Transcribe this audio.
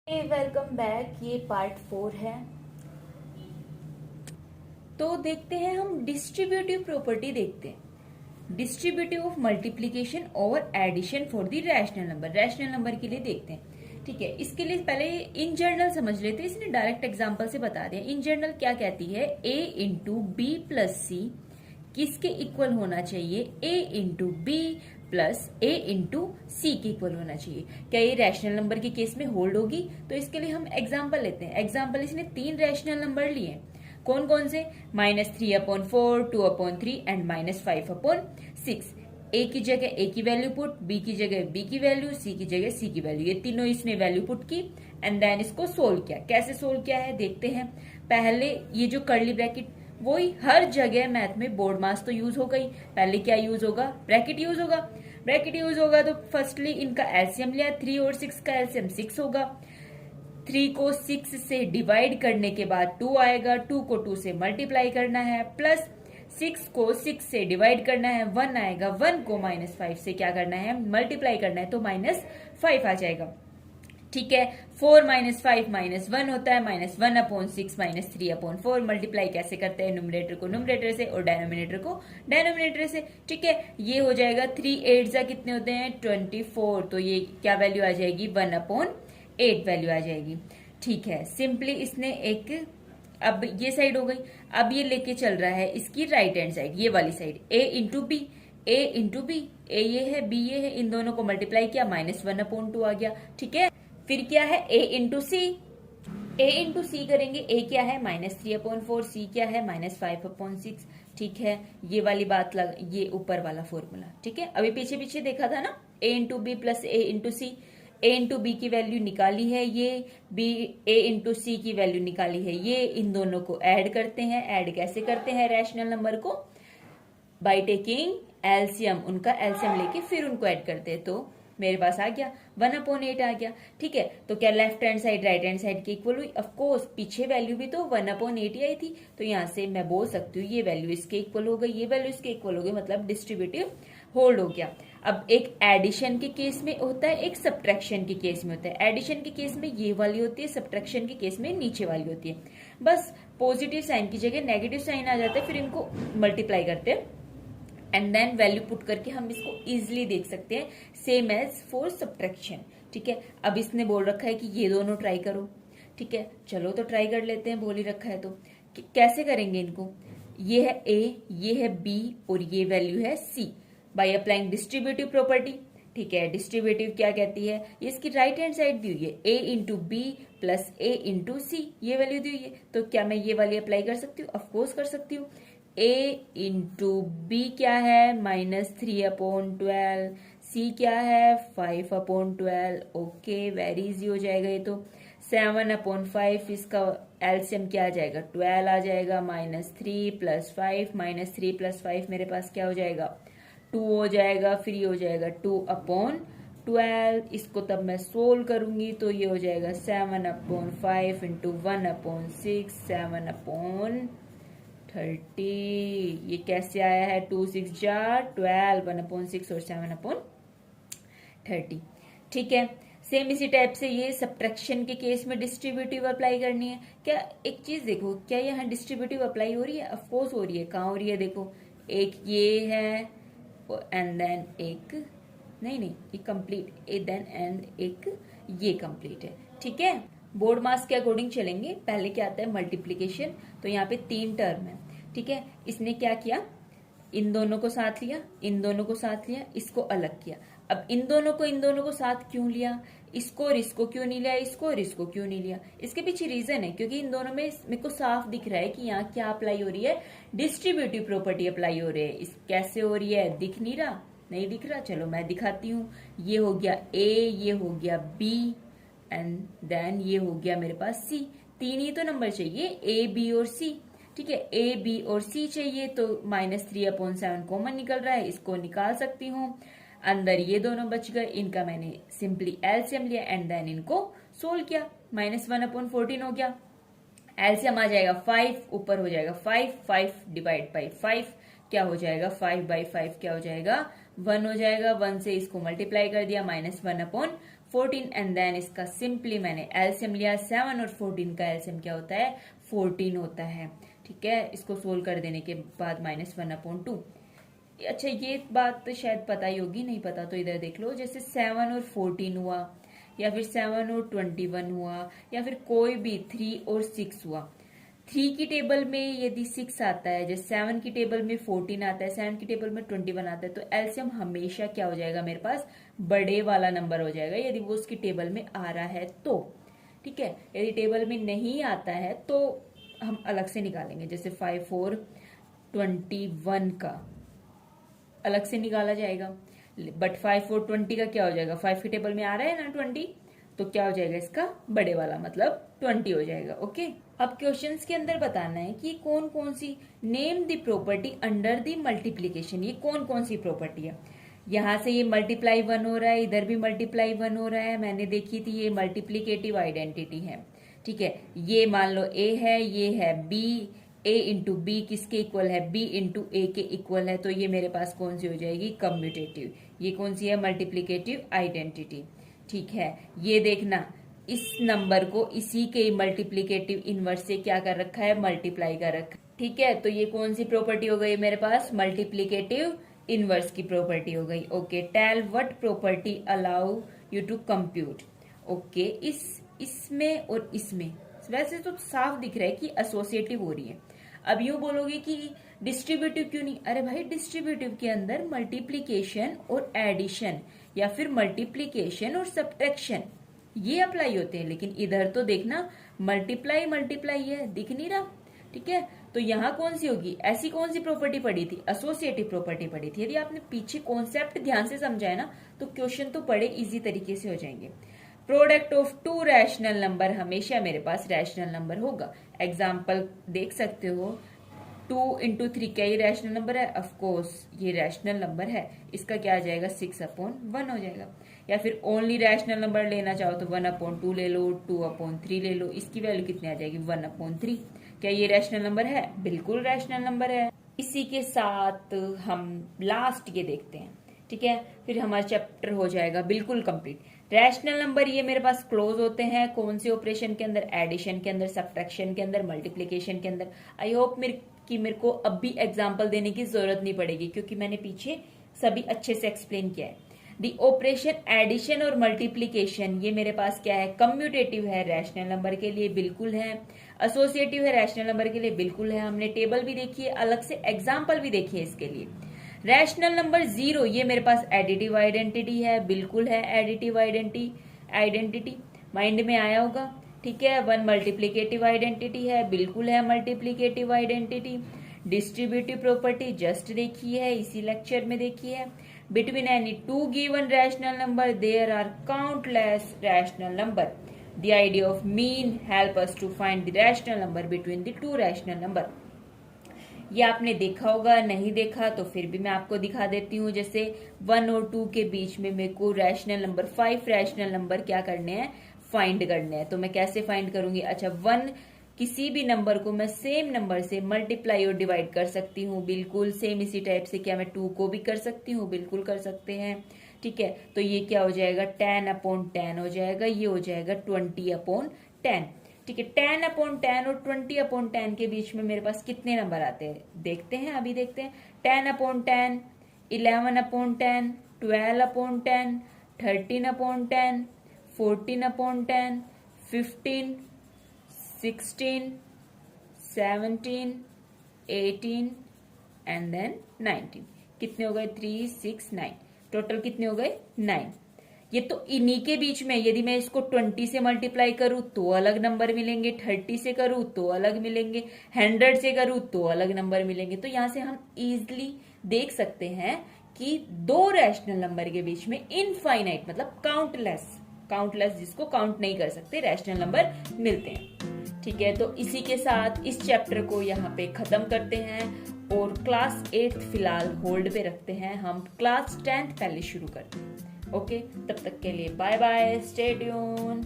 Welcome back. ये part 4 है। तो देखते हैं हम डिस्ट्रीब्यूटिव प्रॉपर्टी देखते हैं। डिस्ट्रीब्यूटिव ऑफ मल्टीप्लीकेशन और addition for the rational number. Rational number के लिए देखते हैं। ठीक है, इसके लिए पहले इन जनरल समझ लेते हैं। इसने डायरेक्ट एग्जांपल से बता दिया। इन जनरल क्या कहती है, a into B plus C किसके इक्वल होना चाहिए, a into B plus A into C के इक्वल होना चाहिए। क्या ये रैशनल नंबर के केस में होल्ड होगी? तो इसके लिए हम एग्जांपल लेते हैं। एग्जांपल इसने 3 रैशनल नंबर लिए। कौन कौन से? -3/4, 2/3 एंड -5/6। ए की जगह ए की वैल्यू पुट, बी की जगह बी की वैल्यू, सी की जगह सी की वैल्यू, ये तीनों इसने वैल्यू पुट की एंड देन इसको सोल्व किया। कैसे सोल्व किया है देखते हैं। पहले ये जो कर्ली ब्रैकेट, वही हर जगह मैथ में बोर्ड मास तो यूज हो गई। पहले क्या यूज होगा? ब्रैकेट यूज होगा। ब्रैकेट यूज होगा तो फर्स्टली इनका एलसीएम लिया। 3 और 6 का एलसीएम 6 होगा। 3 को 6 से डिवाइड करने के बाद 2 आएगा। 2 को 2 से मल्टीप्लाई करना है, प्लस 6 को 6 से डिवाइड करना है, 1 आएगा। 1 को -5 से क्या करना है, मल्टीप्लाई करना है, तो -5 आ जाएगा। ठीक है, 4 - 5 -1 होता है, -1/6 -3/4। मल्टीप्लाई कैसे करते हैं? न्यूमरेटर को न्यूमरेटर से और डेनोमिनेटर को डेनोमिनेटर से। ठीक है, ये हो जाएगा 3 8 जा कितने होते हैं, 24। तो ये क्या वैल्यू आ जाएगी, 1/8 वैल्यू आ जाएगी। ठीक है, सिंपली इसने एक, अब ये साइड हो गई। अब ये लेके चल रहा है इसकी राइट हैंड साइड, ये वाली side, a into B, a into B, A ये है बी ये है, इन दोनों को मल्टीप्लाई किया, -1/2 आ गया। ठीक है, फिर क्या है, a into C, a into C करेंगे। a क्या है, -3/4, c क्या है, -5/6। ठीक है, ये वाली बात ये ऊपर वाला फॉर्मूला। ठीक है, अभी पीछे पीछे देखा था ना, a into B plus a into C. a into B की वैल्यू निकाली है ये, b a इंटू सी की वैल्यू निकाली है ये। इन दोनों को ऐड करते हैं। ऐड कैसे करते हैं रैशनल नंबर को? बाय टेकिंग एलसीएम, उनका एलसीएम लेके फिर उनको ऐड करते हैं। तो मेरे पास आ गया 1/8 आ गया। ठीक है, तो क्या left hand side right hand side की इक्वल हुई? ऑफ कोर्स, पीछे वैल्यू भी तो 1/8 ही आई थी, तो यहां से मैं बोल सकती हूँ ये वैल्यू इसके इक्वल हो गई, ये वैल्यू इसके इक्वल हो गई, मतलब डिस्ट्रीब्यूटिव होल्ड हो गया। अब एक एडिशन के केस में होता है, एक सब्ट्रैक्शन के केस में होता है। एडिशन के केस में ये वाली होती है, सब्ट्रैक्शन के केस में नीचे वाली होती है। बस पॉजिटिव साइन की जगह नेगेटिव साइन आ जाता है, फिर इनको मल्टीप्लाई करते हैं एंड देन वैल्यू पुट करके हम इसको इजिली देख सकते हैं, सेम एज फॉर सब्ट्रैक्शन। ठीक है, अब इसने बोल रखा है कि ये दोनों ट्राई करो। ठीक है, चलो तो ट्राई कर लेते हैं, बोल ही रखा है तो कैसे करेंगे इनको? ये है a, ये है b और ये वैल्यू है c। By applying distributive property. ठीक है, डिस्ट्रीब्यूटिव क्या कहती है, ये इसकी राइट हैंड साइड दी हुई है, a into B plus a into C, ये वैल्यू दी हुई है। तो क्या मैं ये वाली अप्लाई कर सकती हूँ? ऑफकोर्स कर सकती हूँ। a इंटू बी क्या है, -3/12, c क्या है, 5/12। ओके, वेरी इजी हो जाएगा ये तो। 7/5, इसका एलसीएम क्या आ जाएगा, 12 आ जाएगा। -3 + 5, -3 + 5 मेरे पास क्या हो जाएगा, 2 हो जाएगा। फिर ये हो जाएगा 2/12। इसको तब मैं सोल्व करूंगी तो ये हो जाएगा 7/5 इंटू 1/6, 7/30। ये कैसे आया है, 2 6 जा 12, 1/6 और 7/30। ठीक है, सेम इसी टाइप से ये सब्ट्रैक्शन के केस में डिस्ट्रीब्यूटिव अप्लाई करनी है। क्या एक चीज देखो, क्या यहाँ डिस्ट्रीब्यूटिव अप्लाई हो रही है? ऑफकोर्स हो रही है। कहाँ हो रही है देखो, एक ये है एंड देन एक, नहीं ये कंप्लीट, ए देन एंड एक ये कंप्लीट है। ठीक है, बोर्ड मास के अकॉर्डिंग चलेंगे। पहले क्या आता है, मल्टीप्लीकेशन। तो यहाँ पे 3 टर्म है। ठीक है, इसने क्या किया, इन दोनों को साथ लिया, इन दोनों को साथ लिया, इसको अलग किया। अब इन दोनों को साथ क्यों लिया, इसको और इसको क्यों नहीं लिया, इसको और इसको क्यों नहीं लिया? इसके पीछे रीजन है, क्योंकि इन दोनों में मेरे को साफ दिख रहा है कि यहाँ क्या अप्लाई हो रही है, डिस्ट्रीब्यूटिव प्रॉपर्टी अप्लाई हो रही है। इस कैसे हो रही है, दिख नहीं रहा? नहीं दिख रहा, चलो मैं दिखाती हूँ। ये हो गया a, ये हो गया b एंड देन ये हो गया मेरे पास c। 3 ही तो नंबर चाहिए, a b और c। ठीक है, a b और c चाहिए, तो -3/7 कॉमन निकल रहा है, इसको निकाल सकती हूँ। अंदर ये दोनों बच गए, इनका मैंने सिंपली एलसीएम लिया एंड देन इनको सोल्व किया, -1/14 हो गया। एलसीएम आ जाएगा 5, ऊपर हो जाएगा 5, 5 डिवाइड बाई 5 क्या हो जाएगा, 5/5 क्या हो जाएगा, 1 हो जाएगा। 1 से इसको मल्टीप्लाई कर दिया, -1/14 14 एंड देन इसका सिंपली मैंने एलसीएम लिया, 7 और 14 का एलसीएम क्या होता है, 14 होता है। ठीक है, इसको सोल्व कर देने के बाद -1/2। अच्छा, ये बात तो शायद पता ही होगी, नहीं पता तो इधर देख लो। जैसे 7 और 14 हुआ, या फिर 7 और 21 हुआ, या फिर कोई भी 3 और 6 हुआ। 3 की टेबल में यदि 6 आता है, जैसे 7 की टेबल में 14 आता है, 7 की टेबल में 21 आता है, तो एलसीएम हमेशा क्या हो जाएगा मेरे पास, बड़े वाला नंबर हो जाएगा, यदि वो उसकी टेबल में आ रहा है तो। ठीक है, यदि टेबल में नहीं आता है तो हम अलग से निकालेंगे। जैसे 5 और 21 का अलग से निकाला जाएगा, बट 5 और 20 का क्या हो जाएगा, 5 की टेबल में आ रहा है ना 20, तो क्या हो जाएगा इसका बड़े वाला, मतलब 20 हो जाएगा। ओके, अब क्वेश्चंस के अंदर बताना है कि कौन कौन सी, name the property under the multiplication, ये कौन कौन सी प्रॉपर्टी है। यहां से ये मल्टीप्लाई 1 हो रहा है, इधर भी मल्टीप्लाई 1 हो रहा है, मैंने देखी थी, ये मल्टीप्लीकेटिव आइडेंटिटी है। ठीक है, ये मान लो ए है, ये है बी, a इंटू बी किसके इक्वल है, b इंटू ए के इक्वल है, तो ये मेरे पास कौन सी हो जाएगी, कम्यूटेटिव। ये कौन सी है, मल्टीप्लीकेटिव आइडेंटिटी। ठीक है, ये देखना, इस नंबर को इसी के मल्टीप्लीकेटिव इनवर्स से क्या कर रखा है, मल्टीप्लाई कर रखा है। ठीक है, तो ये कौन सी प्रॉपर्टी हो गई मेरे पास, मल्टीप्लीकेटिव इनवर्स की प्रॉपर्टी हो गई। Okay, tell what property allow you to compute. Okay, इसमें और इसमें वैसे तो साफ दिख रहा है कि एसोसिएटिव हो रही है। अब यूं बोलोगे कि डिस्ट्रीब्यूटिव क्यों नहीं, अरे भाई डिस्ट्रीब्यूटिव के अंदर मल्टीप्लीकेशन और एडिशन, या फिर मल्टीप्लीकेशन और सब्ट्रैक्शन, ये अप्लाई होते हैं, लेकिन इधर तो देखना मल्टीप्लाई मल्टीप्लाई है, दिख नहीं रहा। ठीक है, तो यहाँ कौन सी होगी, ऐसी कौन सी प्रॉपर्टी पड़ी थी, एसोसिएटिव प्रॉपर्टी पड़ी थी। यदि आपने पीछे कॉन्सेप्ट ध्यान से समझा है ना, तो क्वेश्चन तो बड़े इजी तरीके से हो जाएंगे। प्रोडक्ट ऑफ 2 रैशनल नंबर, हमेशा मेरे पास रैशनल नंबर होगा। एग्जाम्पल देख सकते हो, 2 इंटू 3 क्या ये रैशनल नंबर है, ऑफकोर्स ये रैशनल नंबर है। इसका क्या आ जाएगा, 6/1 हो जाएगा। या फिर ओनली रैशनल नंबर लेना चाहो तो 1/2 ले लो, 2/3 ले लो, इसकी वैल्यू कितनी आ जाएगी, 1/3। क्या ये रैशनल नंबर है, बिल्कुल रैशनल नंबर है। इसी के साथ हम लास्ट ये देखते हैं। ठीक है, फिर हमारा चैप्टर हो जाएगा बिल्कुल कंप्लीट। रैशनल नंबर ये मेरे पास क्लोज होते हैं कौन से ऑपरेशन के अंदर, एडिशन के अंदर, सब्ट्रैक्शन के अंदर, मल्टीप्लिकेशन के अंदर। आई होप मेरे को अब भी एग्जांपल देने की जरूरत नहीं पड़ेगी, क्योंकि मैंने पीछे सभी अच्छे से एक्सप्लेन किया है। दी ऑपरेशन एडिशन और मल्टीप्लिकेशन ये मेरे पास क्या है, कम्यूटेटिव है, रैशनल नंबर के लिए बिल्कुल है। एसोसिएटिव है, रैशनल नंबर के लिए बिल्कुल है। हमने टेबल भी देखी है, अलग से एग्जाम्पल भी देखी है इसके लिए। रैशनल नंबर 0 ये मेरे पास एडिटिव आइडेंटिटी है, बिल्कुल है एडिटिव आइडेंटिटी, माइंड में आया होगा। ठीक है, 1 मल्टीप्लिकेटिव आइडेंटिटी है, बिल्कुल है multiplicative identity. Distributive property just देखी है, इसी लेक्चर में देखी है। Between any 2 given rational number there are countless rational number. The idea of mean help us to find the rational number between the 2 rational number. ये आपने देखा होगा, नहीं देखा तो फिर भी मैं आपको दिखा देती हूँ। जैसे 1 और 2 के बीच में मेरे को रैशनल नंबर 5 रैशनल नंबर क्या करने हैं, फाइंड करने हैं। तो मैं कैसे फाइंड करूंगी, अच्छा 1 किसी भी नंबर को मैं सेम नंबर से मल्टीप्लाई और डिवाइड कर सकती हूँ, बिल्कुल सेम इसी टाइप से। क्या मैं 2 को भी कर सकती हूँ, बिल्कुल कर सकते हैं। ठीक है, तो ये क्या हो जाएगा, 10/10 हो जाएगा, ये हो जाएगा 20/10। ठीक है, 10/10 और 20/10 के बीच में मेरे पास कितने नंबर आते हैं, देखते हैं, अभी देखते हैं। 10/10, 11/10, 12/10, 13/10, 14/10, 15, 16, 17, 18 एंड देन 19। कितने हो गए, 3, 6, 9। टोटल कितने हो गए, 9। ये तो इन्हीं के बीच में, यदि मैं इसको 20 से मल्टीप्लाई करूं तो अलग नंबर मिलेंगे, 30 से करूं तो अलग मिलेंगे, 100 से करूं तो अलग नंबर मिलेंगे। तो यहां से हम इजिली देख सकते हैं कि 2 रैशनल नंबर के बीच में इनफाइनाइट मतलब काउंटलेस जिसको काउंट नहीं कर सकते रैशनल नंबर मिलते हैं। ठीक है, तो इसी के साथ इस चैप्टर को यहाँ पे खत्म करते हैं और क्लास 8 फिलहाल होल्ड पे रखते हैं, हम क्लास 10 पहले शुरू करते हैं। ओके, तब तक के लिए बाय बाय, स्टे ट्यून।